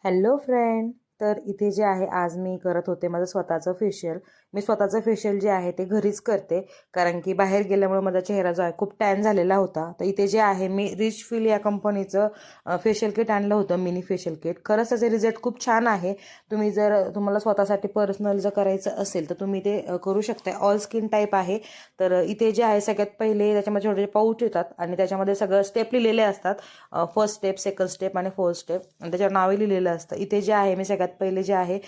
Hello friend. तर इथे जे आहे आज मी करत होते माझं स्वतःचं फेशियल. मी स्वतःचं फेशियल जे आहे ते घरीच करते, कारण की बाहेर गेल्यामुळे माझा चेहरा जो आहे खूप टॅन झालेला होता. तर इथे जे आहे मी रिच फील या कंपनीचं फेशियल किट आणलं होतं, मिनी फेशियल किट. खरंच त्याचे रिझल्ट खूप छान आहे. तुम्ही जर तुम्हाला स्वतःसाठी पर्सनल जर करायचं असेल तर तुम्ही ते करू शकता. ऑल स्किन टाईप आहे. तर इथे जे आहे सगळ्यात पहिले त्याच्यामध्ये छोटे छोटे पाऊच येतात आणि त्याच्यामध्ये सगळं स्टेप लिहिलेले असतात. फर्स्ट स्टेप, सेकंड स्टेप आणि फोर्थ स्टेप, आणि त्याच्यावर नावे लिहिलेलं असतं. इथे जे आहे मी सगळ्यात पहिले जे आहे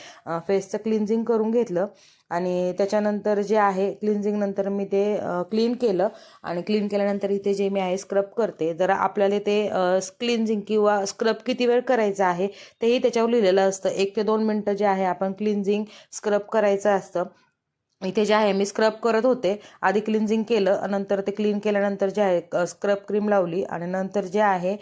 फेसचं क्लिन्झिंग करून घेतलं आणि त्याच्यानंतर जे आहे क्लिन्झिंग नंतर मी ते क्लीन केलं. आणि क्लीन केल्यानंतर इथे जे मी आहे स्क्रब करते. जरा आपल्याला ते क्लिन्झिंग किंवा स्क्रब किती वेळ करायचं आहे तेही त्याच्यावर लिहिलेलं असतं. 1 ते 2 मिनटं जे आहे आपण क्लिन्झिंग स्क्रब करायचं असतं. इथे जे आहे मी स्क्रब करत होते. आधी क्लिन्झिंग केलं, नंतर ते क्लीन केल्यानंतर जे आहे स्क्रब क्रीम लावली आणि नंतर जे आहे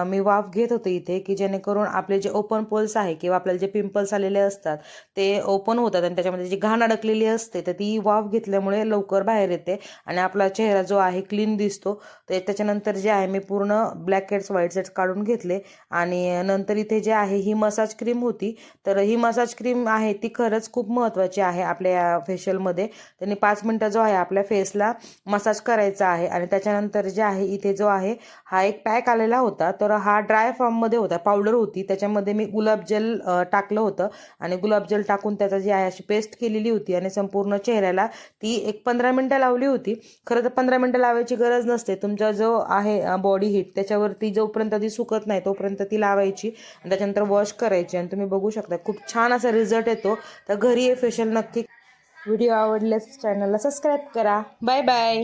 मी वाफ घेत होते इथे, की जेणेकरून आपले जे ओपन पोल्स आहे किंवा आपल्याला जे पिंपल्स आलेले असतात ते ओपन होतात आणि त्याच्यामध्ये जी घाण अडकलेली असते तर ती वाफ घेतल्यामुळे लवकर बाहेर येते आणि आपला चेहरा जो आहे क्लीन दिसतो. तर त्याच्यानंतर जे आहे मी पूर्ण ब्लॅक हेड्स व्हाईट हेड्स काढून घेतले. आणि नंतर इथे जे आहे ही मसाज क्रीम होती. तर ही मसाज क्रीम आहे ती खरंच खूप महत्त्वाची आहे आपल्या फेशियलमध्ये. त्यांनी 5 मिनटं जो आहे आपल्या फेसला मसाज करायचा आहे. आणि त्याच्यानंतर जे आहे इथे जो आहे हा एक पॅक आलेला होता. तर हा ड्राय फॉर्ममध्ये होता, पावडर होती. त्याच्यामध्ये मी गुलाबजल टाकलं होतं आणि गुलाबजल टाकून त्याचा जी आहे अशी पेस्ट केलेली होती आणि संपूर्ण चेहऱ्याला ती एक 15 मिनटं लावली होती. खरं तर 15 मिनटं लावायची गरज नसते. तुमचा जो आहे बॉडी हीट त्याच्यावरती जोपर्यंत ती सुकत नाही तोपर्यंत ती लावायची आणि त्याच्यानंतर वॉश करायची. आणि तुम्ही बघू शकता खूप छान असा रिझल्ट येतो. तर घरी हे फेशियल नक्की. व्हिडिओ आवडल्यास चॅनलला सबस्क्राईब करा. Bye bye.